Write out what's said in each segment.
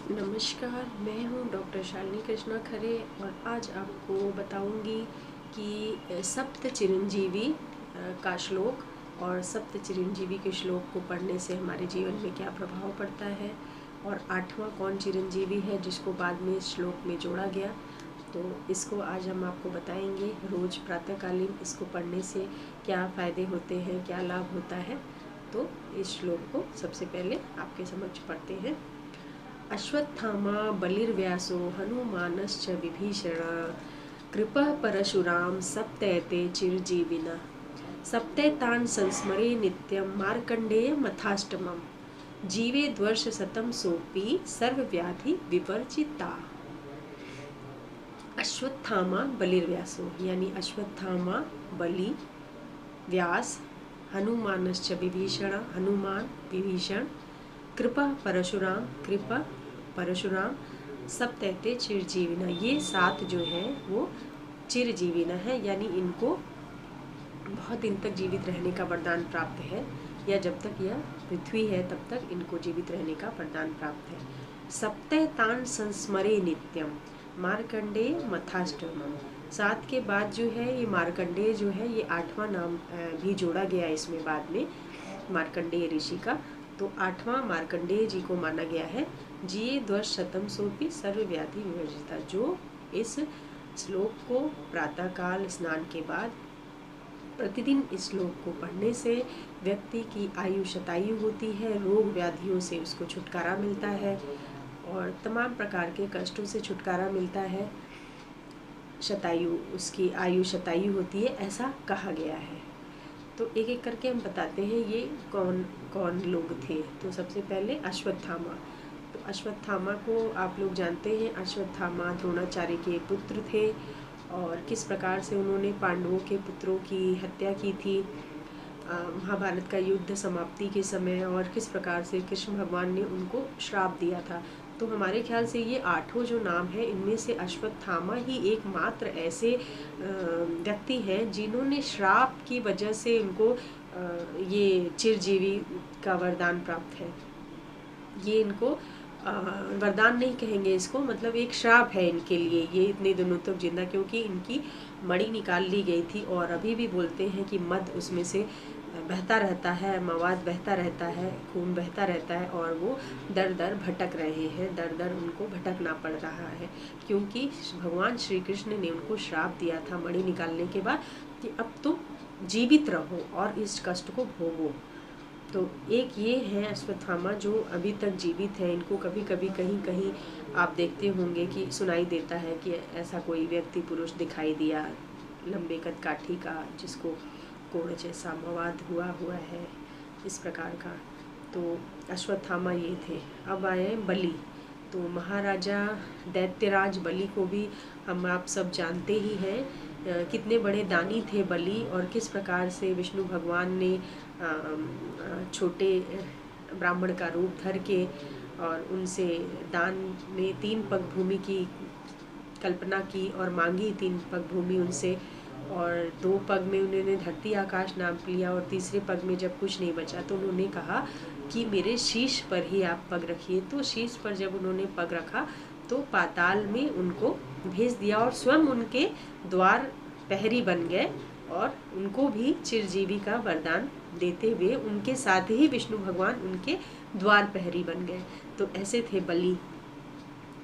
नमस्कार, मैं हूँ डॉक्टर शालिनी कृष्णा खरे और आज आपको बताऊंगी कि सप्त चिरंजीवी का श्लोक और सप्त चिरंजीवी के श्लोक को पढ़ने से हमारे जीवन में क्या प्रभाव पड़ता है और आठवां कौन चिरंजीवी है जिसको बाद में इस श्लोक में जोड़ा गया। तो इसको आज हम आपको बताएंगे। रोज़ प्रातःकालीन इसको पढ़ने से क्या फ़ायदे होते हैं, क्या लाभ होता है। तो इस श्लोक को सबसे पहले आपके समक्ष पढ़ते हैं। अश्वत्थामा बलिर्व्यासो हनुमानश्च विभीषण कृपः परशुराम सप्तैते चिरजीविनः सप्तैतान् संस्मरे नित्यं मार्कण्डेयमथाष्टमं जीवेद्वर्षशतं सोऽपि सर्वव्याधि विवर्जिता। अश्वत्थामा बलिर्व्यासो यानी अश्वत्थामा बलि, व्यास, हनुमानश्च विभीषण हनुमान विभीषण, कृपा परशुराम कृपा परशुराम, सप्तैते चिरजीविना ये सात जो है वो चिरजीविना है यानी इनको बहुत दिन तक जीवित रहने का वरदान प्राप्त है, या जब तक यह पृथ्वी है तब तक इनको जीवित रहने का वरदान प्राप्त है। सप्तैतान संस्मरे नित्यम मार्कंडेय मथाष्टमम, सात के बाद जो है ये मार्कंडेय जो है ये आठवां नाम भी जोड़ा गया इसमें बाद में मार्कंडेय ऋषि का। तो आठवां मार्कंडेय जी को माना गया है। जिये द्वर्शतम सोपि सर्वव्याधि विवर्जिता, जो इस श्लोक को प्रातःकाल स्नान के बाद प्रतिदिन इस श्लोक को पढ़ने से व्यक्ति की आयु शतायु होती है, रोग व्याधियों से उसको छुटकारा मिलता है और तमाम प्रकार के कष्टों से छुटकारा मिलता है। शतायु उसकी आयु शतायु होती है ऐसा कहा गया है। तो एक एक करके हम बताते हैं ये कौन कौन लोग थे। तो सबसे पहले अश्वत्थामा। तो अश्वत्थामा को आप लोग जानते हैं, अश्वत्थामा द्रोणाचार्य के पुत्र थे और किस प्रकार से उन्होंने पांडवों के पुत्रों की हत्या की थी महाभारत का युद्ध समाप्ति के समय, और किस प्रकार से कृष्ण भगवान ने उनको श्राप दिया था। तो हमारे ख्याल से ये आठों जो नाम है इनमें से अश्वत्थामा ही एकमात्र ऐसे व्यक्ति हैं जिन्होंने श्राप की वजह से उनको ये चिरजीवी का वरदान प्राप्त है। ये इनको वरदान नहीं कहेंगे इसको, मतलब एक श्राप है इनके लिए, ये इतने दिनों तक जिंदा, क्योंकि इनकी मणि निकाल ली गई थी और अभी भी बोलते हैं कि मद उसमें से बहता रहता है, मवाद बहता रहता है, खून बहता रहता है और वो दर दर भटक रहे हैं, दर दर उनको भटकना पड़ रहा है, क्योंकि भगवान श्री कृष्ण ने उनको श्राप दिया था मणि निकालने के बाद कि अब तुम जीवित रहो और इस कष्ट को भोगो। तो एक ये है अश्वत्थामा जो अभी तक जीवित है। इनको कभी कभी कहीं कहीं आप देखते होंगे कि सुनाई देता है कि ऐसा कोई व्यक्ति पुरुष दिखाई दिया लंबे कद काठी का, जिसको कोड़ जैसा मवाद हुआ है इस प्रकार का। तो अश्वत्थामा ये थे। अब आए बलि। तो महाराजा दैत्यराज बलि को भी हम आप सब जानते ही हैं, कितने बड़े दानी थे बलि और किस प्रकार से विष्णु भगवान ने छोटे ब्राह्मण का रूप धर के और उनसे दान में 3 पग भूमि की कल्पना की और मांगी 3 पग भूमि उनसे, और 2 पग में उन्होंने धरती आकाश नाप लिया और तीसरे पग में जब कुछ नहीं बचा तो उन्होंने कहा कि मेरे शीश पर ही आप पग रखिए। तो शीश पर जब उन्होंने पग रखा तो पाताल में उनको भेज दिया और स्वयं उनके द्वार प्रहरी बन गए और उनको भी चिरजीवी का वरदान देते हुए उनके साथ ही विष्णु भगवान उनके द्वार प्रहरी बन गए। तो ऐसे थे बलि।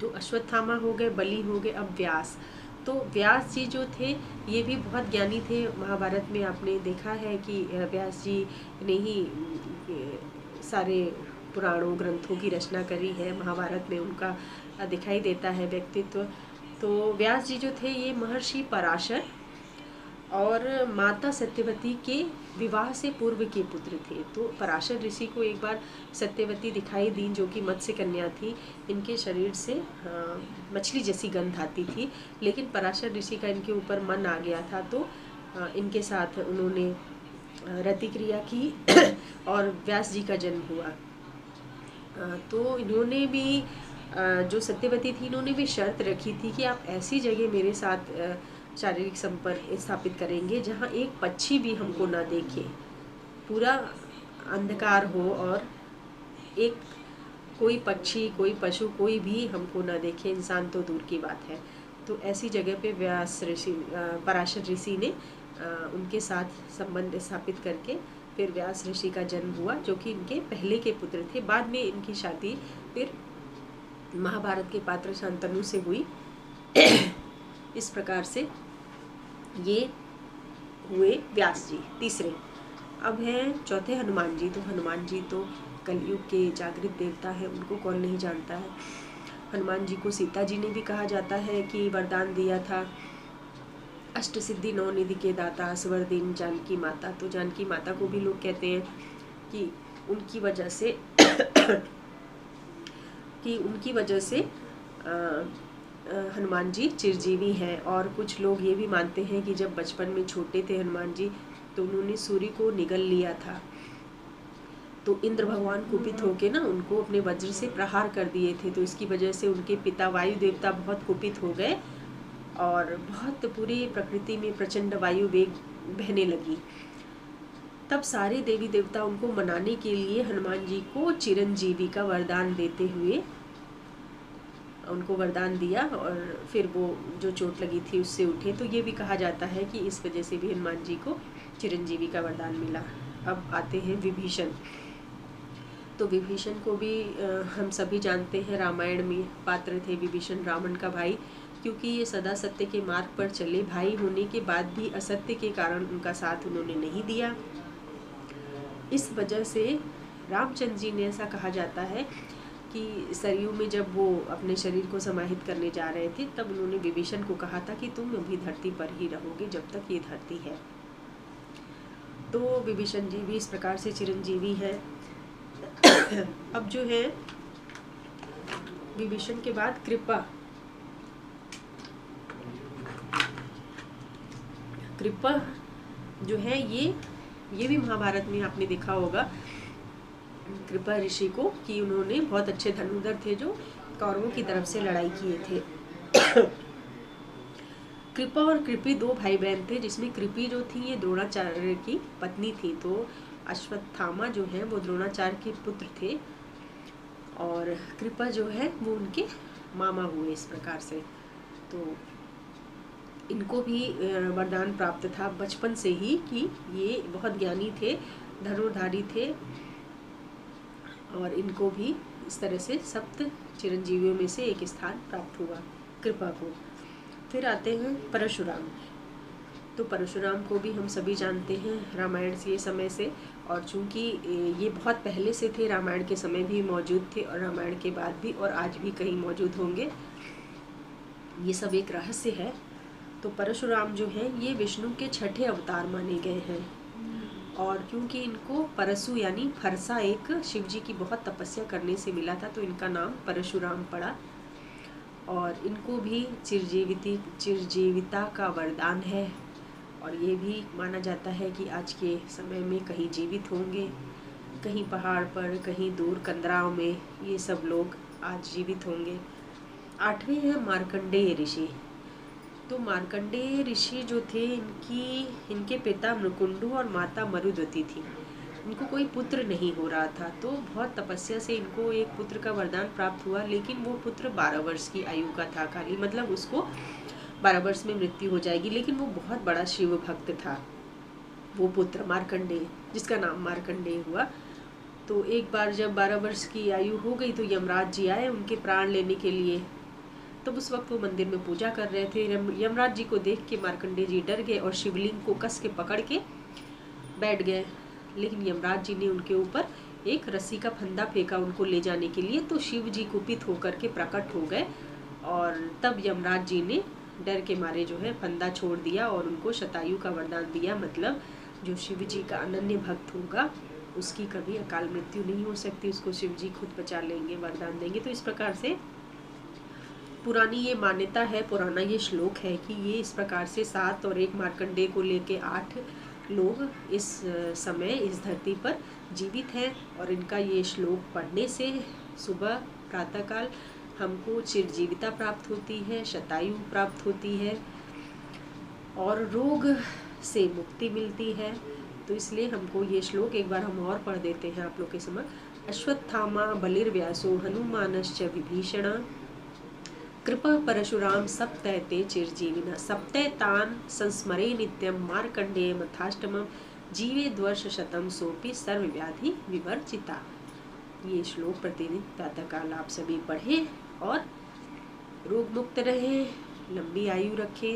तो अश्वत्थामा हो गए, बलि हो गए। अब व्यास। तो व्यास जी जो थे ये भी बहुत ज्ञानी थे। महाभारत में आपने देखा है कि व्यास जी ने ही सारे पुराणों ग्रंथों की रचना करी है। महाभारत में उनका दिखाई देता है व्यक्तित्व। तो व्यास जी जो थे ये महर्षि पराशर और माता सत्यवती के विवाह से पूर्व के पुत्र थे। तो पराशर ऋषि को एक बार सत्यवती दिखाई दी जो कि मत्स्य कन्या थी। इनके शरीर से मछली जैसी गंध आती थी, लेकिन पराशर ऋषि का इनके ऊपर मन आ गया था तो इनके साथ उन्होंने रति क्रिया की और व्यास जी का जन्म हुआ। तो इन्होंने भी जो सत्यवती थी इन्होंने भी शर्त रखी थी कि आप ऐसी जगह मेरे साथ शारीरिक संपर्क स्थापित करेंगे जहाँ एक पक्षी भी हमको ना देखे, पूरा अंधकार हो और एक कोई पक्षी, कोई पशु, कोई भी हमको ना देखे, इंसान तो दूर की बात है। तो ऐसी जगह पे व्यास ऋषि, पराशर ऋषि ने उनके साथ संबंध स्थापित करके फिर व्यास ऋषि का जन्म हुआ, जो कि इनके पहले के पुत्र थे। बाद में इनकी शादी फिर महाभारत के पात्र शांतनु से हुई। इस प्रकार से ये हुए व्यास जी तीसरे। अब हैं चौथे हनुमान जी। तो हनुमान जी तो कलयुग के जागृत देवता है, उनको कौन नहीं जानता है। हनुमान जी को सीता जी ने भी कहा जाता है कि वरदान दिया था, अष्ट सिद्धि नौ निधि के दाता, असवर दीन जानकी माता। तो जानकी माता को भी लोग कहते हैं कि उनकी वजह से हनुमान जी चिरजीवी हैं। और कुछ लोग ये भी मानते हैं कि जब बचपन में छोटे थे हनुमान जी, तो उन्होंने सूर्य को निगल लिया था। तो इंद्र भगवान कुपित होके ना उनको अपने वज्र से प्रहार कर दिए थे। तो इसकी वजह से उनके पिता वायु देवता बहुत कुपित हो गए और बहुत पूरी प्रकृति में प्रचंड वायु वेग बहने लगी। तब सारे देवी देवता उनको मनाने के लिए हनुमान जी को चिरंजीवी का वरदान देते हुए उनको वरदान दिया, और फिर वो जो चोट लगी थी उससे उठे। तो ये भी कहा जाता है कि इस वजह से भी हनुमान जी को चिरंजीवी का वरदान मिला। अब आते हैं विभीषण। तो विभीषण को भी हम सभी जानते हैं, रामायण में पात्र थे विभीषण, रावण का भाई। क्योंकि ये सदा सत्य के मार्ग पर चले, भाई होने के बाद भी असत्य के कारण उनका साथ उन्होंने नहीं दिया। इस वजह से रामचंद्र जी ने, ऐसा कहा जाता है कि सरयू में जब वो अपने शरीर को समाहित करने जा रहे थे, तब उन्होंने विभीषण को कहा था कि तुम अभी धरती पर ही रहोगे जब तक ये धरती है। तो विभीषण जी भी इस प्रकार से चिरंजीवी है। अब जो है विभीषण के बाद कृपा जो है, ये भी महाभारत में आपने देखा होगा कृपा ऋषि को, कि उन्होंने बहुत अच्छे धनुर्धर थे जो कौरवों की तरफ से लड़ाई किए थे। कृपा और कृपी दो भाई बहन थे, जिसमें कृपी जो थी ये द्रोणाचार्य की पत्नी थी। तो अश्वत्थामा जो है वो द्रोणाचार्य के पुत्र थे, और कृपा जो है वो उनके मामा हुए इस प्रकार से। तो इनको भी वरदान प्राप्त था बचपन से ही कि ये बहुत ज्ञानी थे, धनुर्धारी थे, और इनको भी इस तरह से सप्त चिरंजीवियों में से एक स्थान प्राप्त हुआ कृपा को। फिर आते हैं परशुराम। तो परशुराम को भी हम सभी जानते हैं रामायण से समय से, और चूंकि ये बहुत पहले से थे, रामायण के समय भी मौजूद थे और रामायण के बाद भी, और आज भी कहीं मौजूद होंगे। ये सब एक रहस्य है। तो परशुराम जो हैं ये विष्णु के छठे अवतार माने गए हैं, और क्योंकि इनको परशु यानी फरसा एक शिव जी की बहुत तपस्या करने से मिला था, तो इनका नाम परशुराम पड़ा। और इनको भी चिरजीविता का वरदान है, और ये भी माना जाता है कि आज के समय में कहीं जीवित होंगे, कहीं पहाड़ पर, कहीं दूर कंदराओं में, ये सब लोग आज जीवित होंगे। आठवें हैं मार्कंडेय ऋषि। तो मार्कंडेय ऋषि जो थे, इनके पिता मृकुंडु और माता मरुद्वती थी। इनको कोई पुत्र नहीं हो रहा था, तो बहुत तपस्या से इनको एक पुत्र का वरदान प्राप्त हुआ, लेकिन वो पुत्र 12 वर्ष की आयु का था खाली, मतलब उसको 12 वर्ष में मृत्यु हो जाएगी। लेकिन वो बहुत बड़ा शिव भक्त था वो पुत्र मार्कंडेय, जिसका नाम मार्कंडेय हुआ। तो एक बार जब 12 वर्ष की आयु हो गई, तो यमराज जी आए उनके प्राण लेने के लिए। तब उस वक्त वो मंदिर में पूजा कर रहे थे। यमराज जी को देख के मार्कंडेय जी डर गए और शिवलिंग को कस के पकड़ के बैठ गए। लेकिन यमराज जी ने उनके ऊपर एक रस्सी का फंदा फेंका उनको ले जाने के लिए, तो शिव जी कुपित होकर के प्रकट हो गए, और तब यमराज जी ने डर के मारे जो है फंदा छोड़ दिया और उनको शतायु का वरदान दिया। मतलब जो शिव जी का अनन्य भक्त होगा उसकी कभी अकाल मृत्यु नहीं हो सकती, उसको शिव जी खुद बचा लेंगे, वरदान देंगे। तो इस प्रकार से पुरानी ये मान्यता है, पुराना ये श्लोक है कि ये इस प्रकार से 7 और 1 मार्कंडेय को लेके 8 लोग इस समय इस धरती पर जीवित हैं, और इनका ये श्लोक पढ़ने से सुबह प्रातःकाल हमको चिरजीविता प्राप्त होती है, शतायु प्राप्त होती है, और रोग से मुक्ति मिलती है। तो इसलिए हमको ये श्लोक एक बार हम और पढ़ देते हैं आप लोग के समक्ष। अश्वत्थामा बलिर्व्यासो हनुमानश्च विभीषण कृपा परशुराम सप्तैते चिरजीविना सप्तैतान् संस्मरे नित्यं मार्कंडेय मथाष्टमं जीवे द्वर्ष शतम सोपि सर्वव्याधि विवर्जिता। ये श्लोक प्रतिदिन प्रातःकाल आप सभी पढ़ें और रोग मुक्त रहें, लंबी आयु रखें।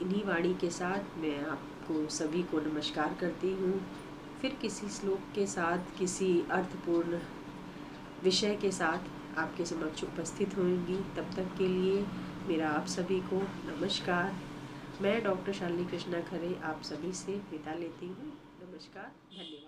इन्हीं वाणी के साथ मैं आपको सभी को नमस्कार करती हूँ। फिर किसी श्लोक के साथ, किसी अर्थपूर्ण विषय के साथ आपके समक्ष उपस्थित होंगी। तब तक के लिए मेरा आप सभी को नमस्कार। मैं डॉक्टर शालिनी कृष्णा खरे आप सभी से विदा लेती हूँ। नमस्कार, धन्यवाद।